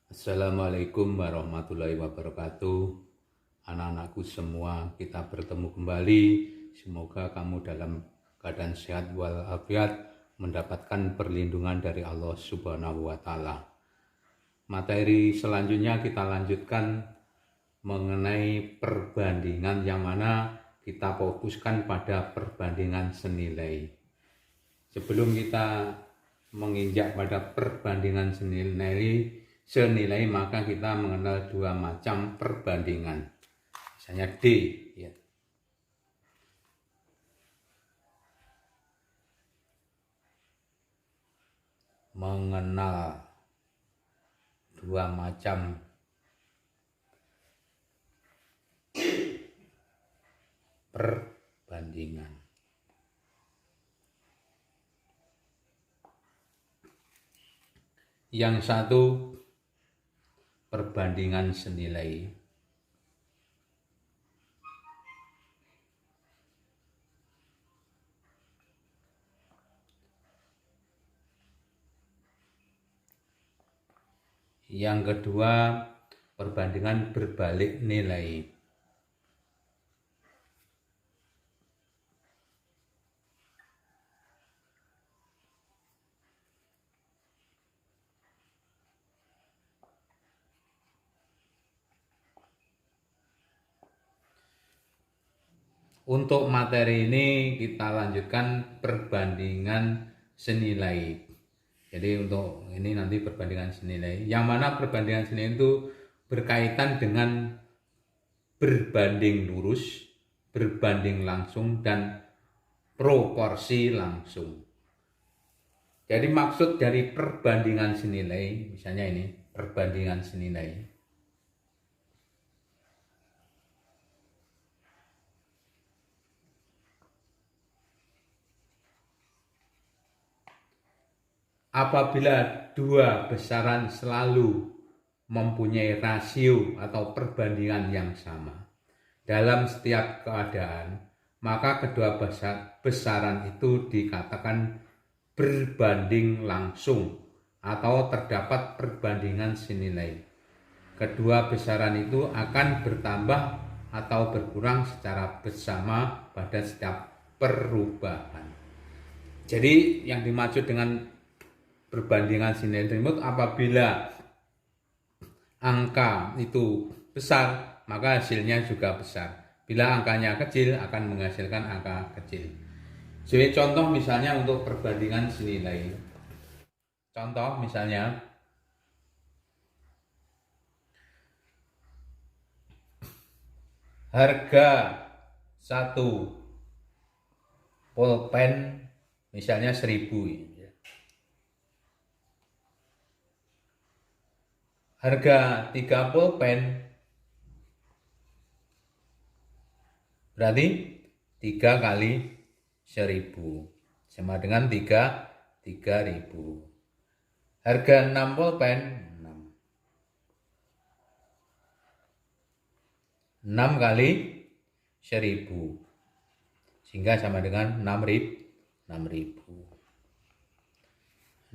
Assalamualaikum warahmatullahi wabarakatuh. Anak-anakku semua, kita bertemu kembali. Semoga kamu dalam keadaan sehat walafiat, mendapatkan perlindungan dari Allah Subhanahu wa Ta'ala. Materi selanjutnya kita lanjutkan mengenai perbandingan, yang mana kita fokuskan pada perbandingan senilai. Sebelum kita menginjak pada perbandingan senilai, maka kita mengenal dua macam perbandingan. Misalnya D, ya. Mengenal dua macam perbandingan. Yang satu perbandingan senilai. Yang kedua perbandingan berbalik nilai. Untuk materi ini kita lanjutkan perbandingan senilai. Jadi untuk ini nanti perbandingan senilai, yang mana perbandingan senilai itu berkaitan dengan berbanding lurus, berbanding langsung, dan proporsi langsung. Jadi maksud dari perbandingan senilai, misalnya ini perbandingan senilai. Apabila dua besaran selalu mempunyai rasio atau perbandingan yang sama dalam setiap keadaan, maka kedua besaran itu dikatakan berbanding langsung atau terdapat perbandingan senilai. Kedua besaran itu akan bertambah atau berkurang secara bersama pada setiap perubahan. Jadi yang dimaksud dengan perbandingan senilai tersebut, apabila angka itu besar, maka hasilnya juga besar. Bila angkanya kecil, akan menghasilkan angka kecil. Jadi contoh misalnya untuk perbandingan senilai. Contoh misalnya, harga satu pulpen misalnya 1.000. Harga 3 pulpen berarti 3 kali 1.000 sama dengan 3.000. Harga 6 pulpen 6 kali 1.000 sehingga sama dengan 6.000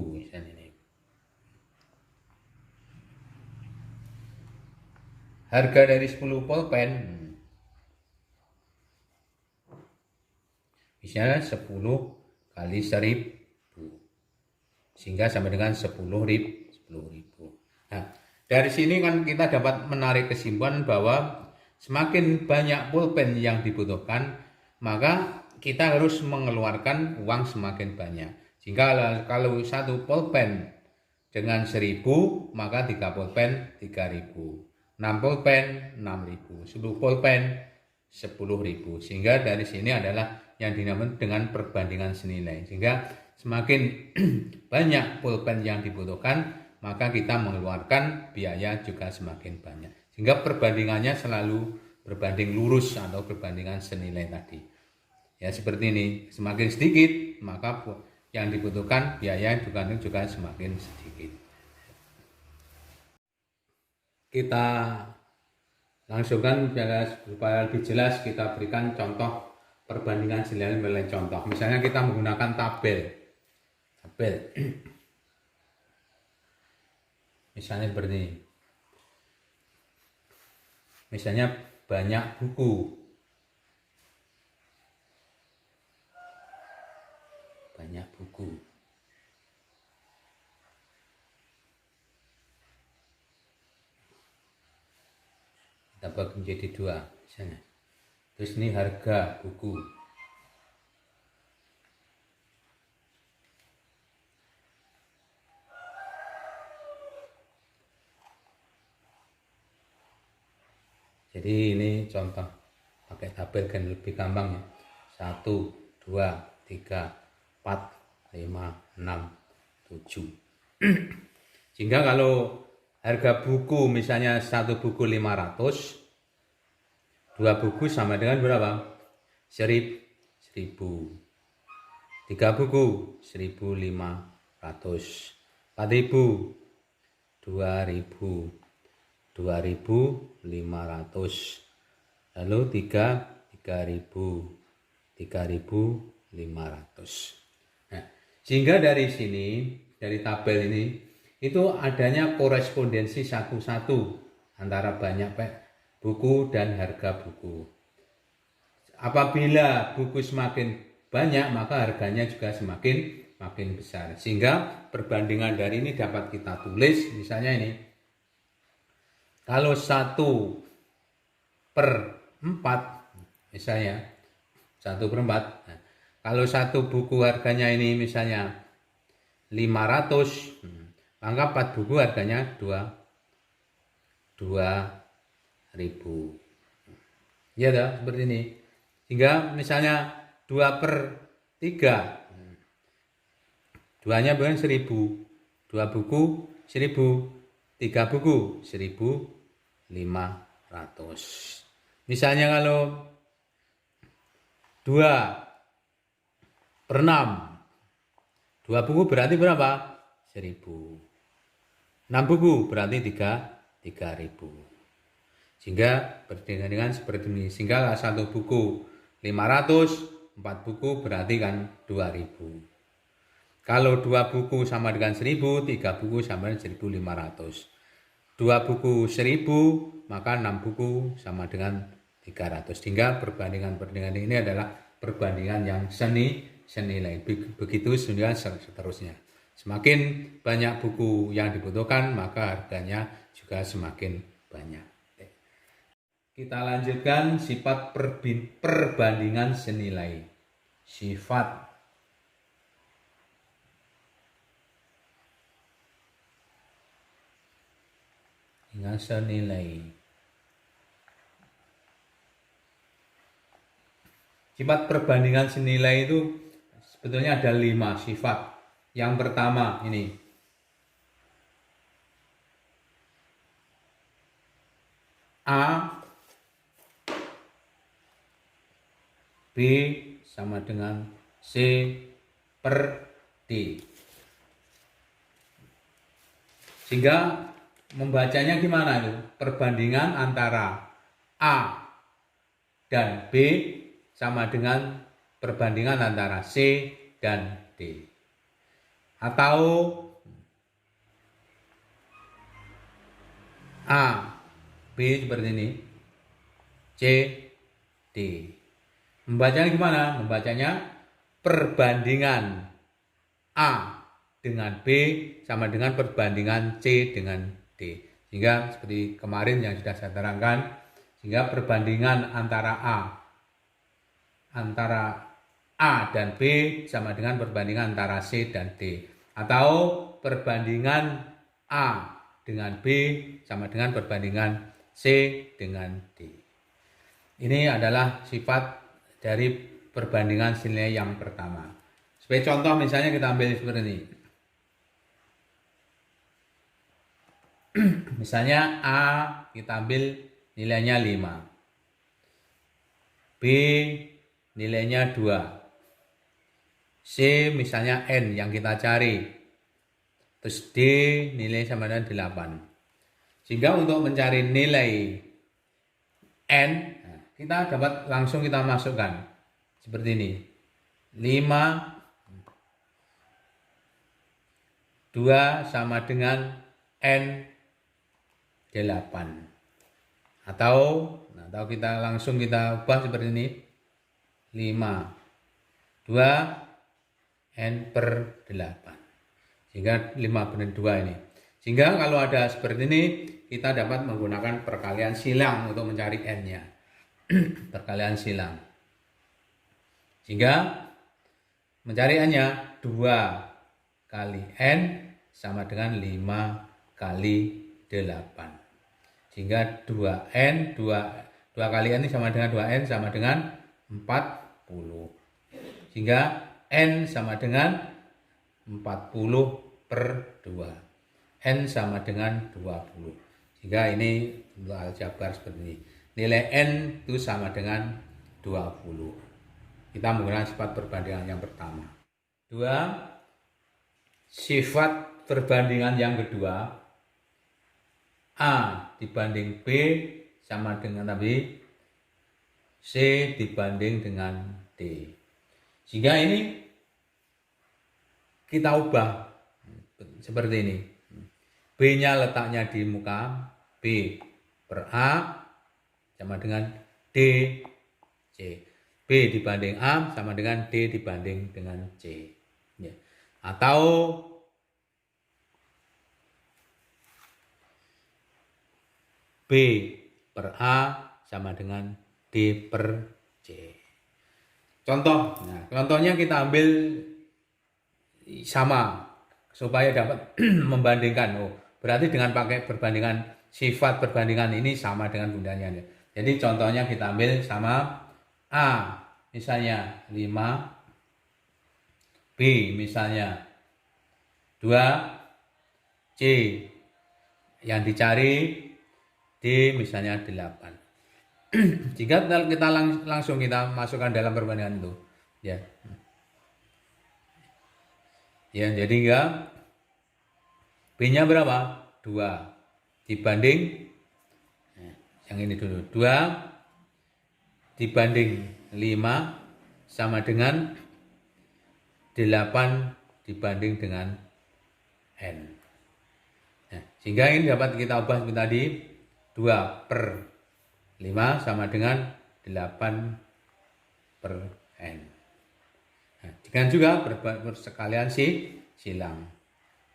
misalnya ini. Harga dari 10 pulpen misalnya 10 kali 1.000 sehingga sama dengan 10.000. Nah, dari sini kan kita dapat menarik kesimpulan bahwa semakin banyak pulpen yang dibutuhkan, maka kita harus mengeluarkan uang semakin banyak. Sehingga kalau satu pulpen dengan 1.000, maka 3 pulpen 3.000. 6 pulpen 6.000, 10 pulpen 10.000. Sehingga dari sini adalah yang dinamakan dengan perbandingan senilai. Sehingga semakin banyak pulpen yang dibutuhkan, maka kita mengeluarkan biaya juga semakin banyak. Sehingga perbandingannya selalu berbanding lurus atau perbandingan senilai tadi. Ya seperti ini, semakin sedikit maka yang dibutuhkan biaya juga semakin sedikit. Kita langsungkan supaya lebih jelas, kita berikan contoh perbandingan senilai melalui contoh. Misalnya kita menggunakan tabel. Misalnya seperti ini. Misalnya banyak buku. Banyak buku. Kita bagi menjadi 2 misalnya. Terus ini harga buku. Jadi ini contoh pakai tabel kan lebih gampang ya. 1, 2, 3, 4, 5, 6, 7. Sehingga kalau harga buku misalnya 1 buku 500, 2 buku sama dengan berapa? 1000. 3 buku 1500. 4000, 2000, 2500. Lalu 3000, 3500. Nah, sehingga dari sini, dari tabel ini, itu adanya korespondensi satu-satu antara banyak buku dan harga buku. Apabila buku semakin banyak, maka harganya juga makin besar. Sehingga perbandingan dari ini dapat kita tulis, misalnya ini. Kalau 1/4, misalnya 1/4. Nah, kalau 1 buku harganya ini misalnya 500, maka 4 buku harganya 2000. Ya dah, seperti ini. Sehingga misalnya 2/3, 2-nya bukan 1000, 2 buku 1000, 3 buku 1500. Misalnya kalau 2/6, 2 buku berarti berapa? 1000. 6 buku berarti 3000. Sehingga dengan seperti ini. Sehingga 1 buku 500, 4 buku berarti kan 2000. Kalau 2 buku sama dengan 1000, 3 buku sama dengan 1500. 2 buku 1000, maka 6 buku sama dengan 300. Sehingga perbandingan ini adalah perbandingan yang senilai. Begitu seterusnya. Semakin banyak buku yang dibutuhkan, maka harganya juga semakin banyak. Kita lanjutkan sifat perbandingan senilai. Sifat dengan senilai. Sifat perbandingan senilai itu sebetulnya ada 5 sifat. Yang pertama ini. A B sama dengan C/D. Sehingga membacanya gimana itu? Perbandingan antara A dan B sama dengan perbandingan antara C dan D. Atau A, B seperti ini, C, D. Membacanya gimana? Membacanya perbandingan A dengan B sama dengan perbandingan C dengan D. Sehingga seperti kemarin yang sudah saya terangkan, sehingga perbandingan antara A dan B sama dengan perbandingan antara C dan D. Atau perbandingan A dengan B sama dengan perbandingan C dengan D. Ini adalah sifat dari perbandingan senilai yang pertama. Sebagai contoh misalnya kita ambil seperti ini. Misalnya A kita ambil nilainya 5. B nilainya 2. C misalnya N yang kita cari. Terus D nilai sama dengan 8. Sehingga untuk mencari nilai N, kita dapat langsung kita masukkan seperti ini. 5, 2 sama dengan N Atau kita langsung kita ubah seperti ini. 5 2 n per 8. Sehingga 5 banding 2 ini. Sehingga kalau ada seperti ini, kita dapat menggunakan perkalian silang untuk mencari n-nya. Perkalian silang. Sehingga mencari n-nya 2 kali n sama dengan 5 kali 8. Sehingga 2 kali n ini sama dengan 2n sama dengan 40. Sehingga n sama dengan 40 per 2. N sama dengan 20. Sehingga ini untuk aljabar seperti ini. Nilai n itu sama dengan 20. Kita menggunakan sifat perbandingan yang pertama. 2. Sifat perbandingan yang kedua. A dibanding B sama dengan tadi C dibanding dengan D. Sehingga ini kita ubah seperti ini. B-nya letaknya di muka, B per A sama dengan D, C. B dibanding A sama dengan D dibanding dengan C. Ya. Atau B per A sama dengan D per C. Contohnya kita ambil sama supaya dapat membandingkan. Berarti dengan pakai perbandingan, sifat perbandingan ini sama dengan bundanya. Jadi contohnya kita ambil sama A misalnya 5, B misalnya 2, C yang dicari D misalnya 8. Jika kita langsung kita masukkan dalam perbandingan itu, ya. Ya, jadi enggak B-nya berapa? 2 dibanding yang ini dulu. 2 dibanding 5 sama dengan 8 dibanding dengan N. Nah, sehingga ini dapat kita ubah seperti tadi. 2 per 5 sama dengan 8 per N. Nah, dengan juga sekalian silang.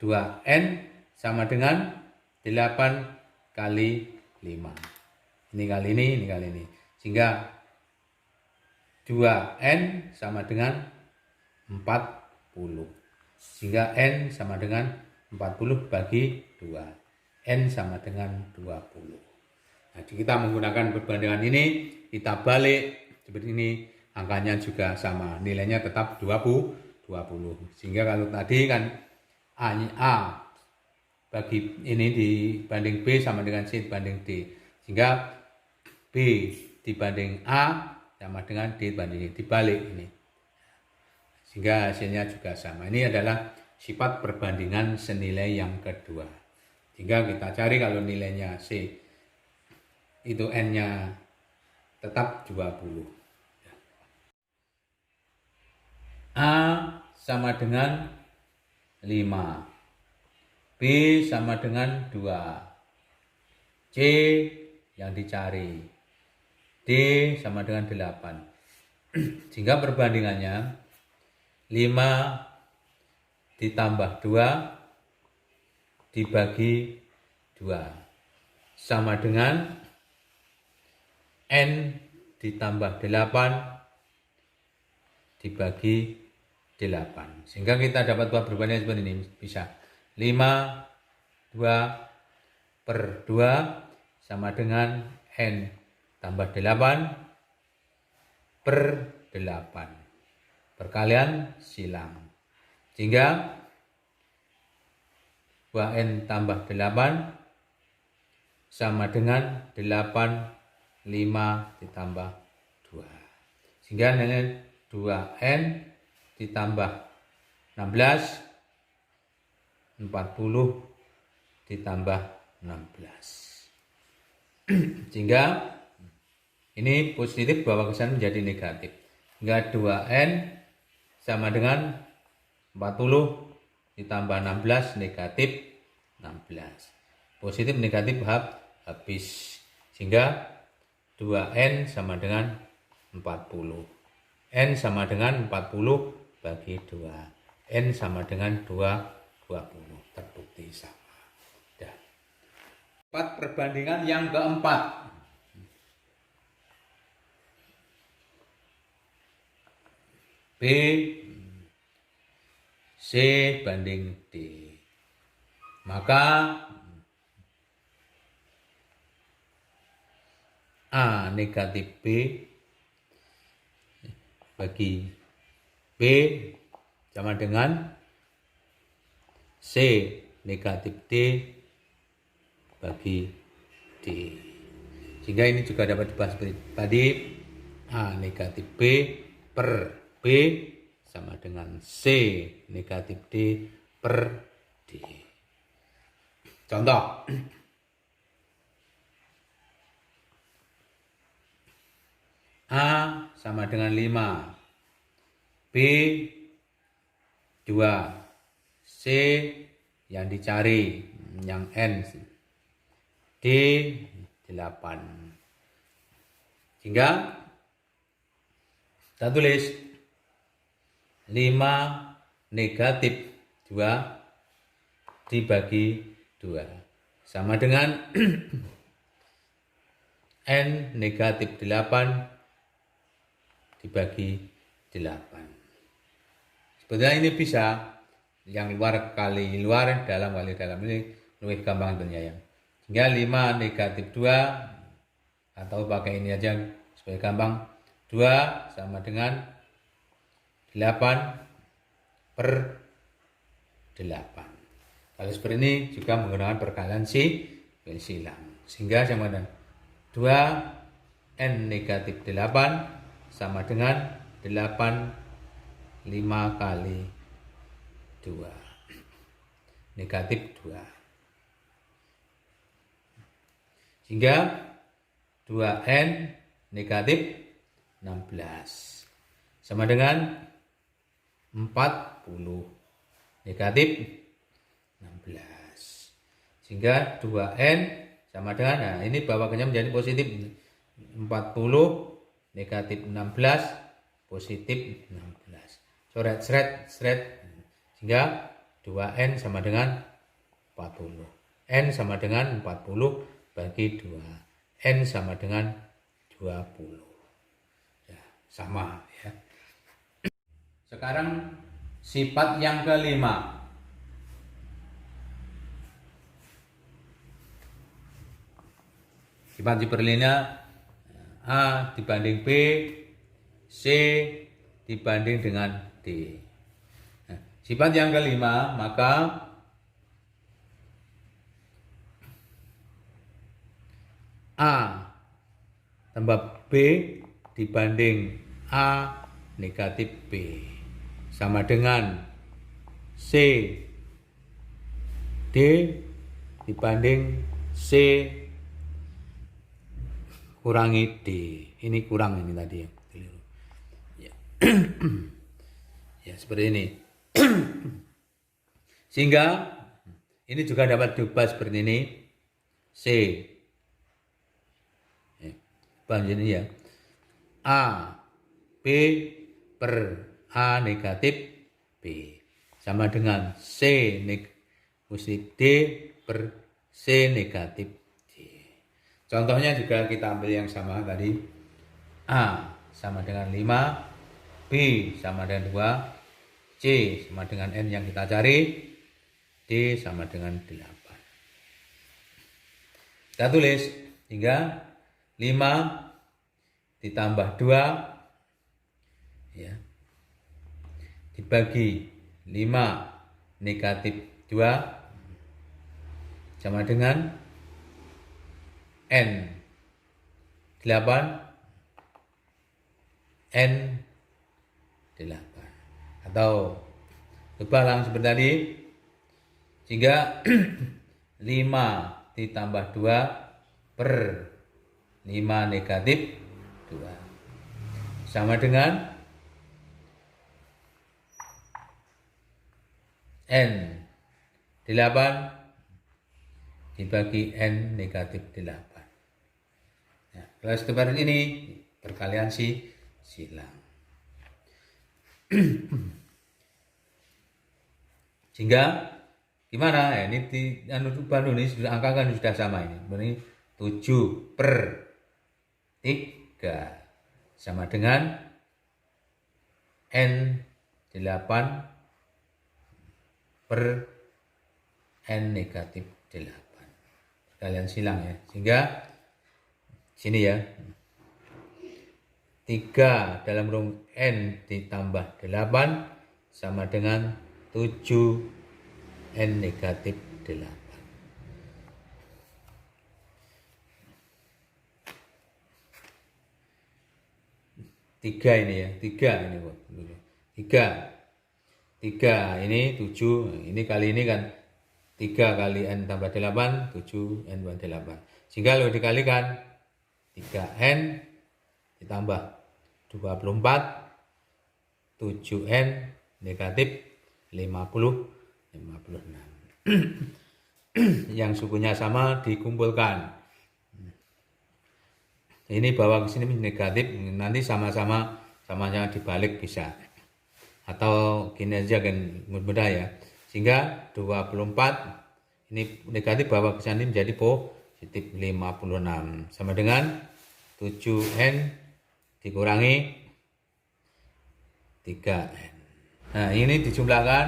2N sama dengan 8 kali 5. Ini kali ini. Sehingga 2N sama dengan 40. Sehingga N sama dengan 40 bagi 2. N sama dengan 20. Nah, kita menggunakan perbandingan ini, kita balik seperti ini, angkanya juga sama, nilainya tetap 20. Sehingga kalau tadi kan A bagi ini dibanding B sama dengan C dibanding D. Sehingga B dibanding A sama dengan D dibanding D, dibalik ini. Sehingga hasilnya juga sama. Ini adalah sifat perbandingan senilai yang kedua. Sehingga kita cari kalau nilainya C itu N-nya tetap 20. A sama dengan 5. B sama dengan 2. C yang dicari. D sama dengan 8. Sehingga perbandingannya 5 ditambah 2 dibagi 2 sama dengan N ditambah 8 dibagi 8. Sehingga kita dapat buat perbandingan seperti ini. Bisa 5 2 per 2 sama dengan N tambah 8 per 8. Perkalian silang. Sehingga 2N tambah 8 sama dengan 8 5 ditambah 2. Sehingga nilai 2N ditambah 16 40 ditambah 16. Sehingga ini positif bawa ke sana menjadi negatif. Sehingga 2N sama dengan 40 ditambah 16 negatif 16. Positif negatif habis. Sehingga 2N sama dengan 40. N sama dengan 40 bagi 2. N sama dengan 20. Terbukti sama. Dan 4 perbandingan yang keempat. B C banding D. Maka A negatif B bagi B sama dengan C negatif D bagi D. Sehingga ini juga dapat dibahas seperti tadi. A negatif B per B sama dengan C negatif D per D. Contoh. A sama dengan 5. B 2. C yang dicari, yang N. D 8. Sehingga kita tulis 5 negatif 2 dibagi 2 sama dengan N negatif 8 dibagi 8. Sebetulnya ini bisa yang luar kali luar, dalam kali dalam, ini lebih gampang tentunya ya. Sehingga 5 negatif 2 atau pakai ini aja supaya gampang, 2 sama dengan 8 per 8. Kalau seperti ini juga menggunakan perkalian silang. Sehingga sama dengan 2 N negatif 8 sama dengan 5 kali 2 negatif 2. Sehingga 2N negatif 16 sama dengan 40 negatif 16. Sehingga 2N sama dengan, nah ini bawakannya menjadi positif, 40 negatif 16 positif 16. Seret. Sehingga 2N sama dengan 40. N sama dengan 40 bagi 2. N sama dengan 20. Ya, sama ya. Sekarang sifat yang kelima. Sifat superlinear A dibanding B, C dibanding dengan D. Nah, sifat yang kelima, maka A tambah B dibanding A negatif B sama dengan C D dibanding C kurangi D. Ini kurang ini tadi ya. Ya. Ya seperti ini. Sehingga ini juga dapat diubah seperti ini. C. Ya. Banjir ini ya. A B per A negatif B sama dengan C positif D per C negatif. Contohnya juga kita ambil yang sama tadi. A sama dengan 5, B sama dengan 2, C sama dengan N yang kita cari, D sama dengan 8. Kita tulis hingga 5 ditambah 2 ya, dibagi 5 negatif 2 sama dengan N 8 N 8 atau kebalang seperti tadi, sehingga 5 ditambah 2 per 5 negatif 2 sama dengan N 8 dibagi N negatif 8. Nah, kelas kemarin ini perkalian silang. Sehingga gimana ya, ini di Bandung ini sudah angka kan sudah sama ini 7 per 3 sama dengan N 8 per N negatif 8. Kalian silang ya, sehingga sini ya 3 dalam kurung N ditambah 8 sama dengan 7 N negatif 8. Tiga ini ya, 3 ini buat dulu. 3 ini 7, ini kali ini kan 3 kali N tambah 8, 7 N tambah 8. Sehingga kalau dikalikan 3N ditambah 24, 7N negatif 56. Yang sukunya sama dikumpulkan. Ini bawa ke sini negatif, nanti sama-sama dibalik bisa. Atau gini aja kan mudah ya. Sehingga 24 ini negatif bawa ke sini menjadi positif 56 sama dengan 7N dikurangi 3N. Nah, ini dijumlahkan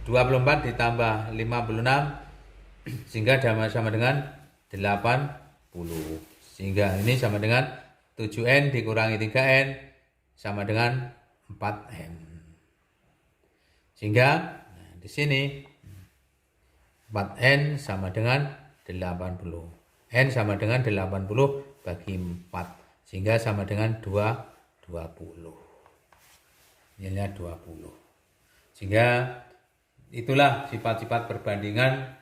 24 ditambah 56 sehingga sama dengan 80. Sehingga ini sama dengan 7N dikurangi 3N sama dengan 4N. Sehingga di sini 4N sama dengan 80. N sama dengan 80 bagi 4. Sehingga sama dengan 20. Nilainya 20. Sehingga itulah sifat-sifat perbandingan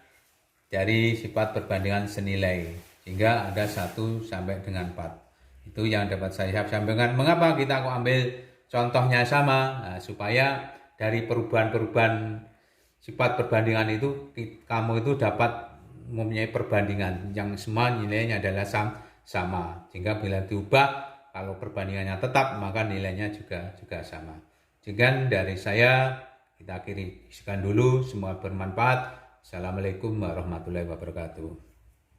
dari sifat perbandingan senilai. Sehingga ada 1 sampai dengan 4. Itu yang dapat saya sampaikan. Mengapa kita kok ambil contohnya sama? Nah, supaya dari perubahan-perubahan sifat perbandingan itu kamu itu dapat mempunyai perbandingan yang semua nilainya adalah sama. Sehingga bila diubah, kalau perbandingannya tetap maka nilainya juga sama. Sekian dari saya, kita akhiri sekian dulu, semua bermanfaat. Assalamualaikum warahmatullahi wabarakatuh.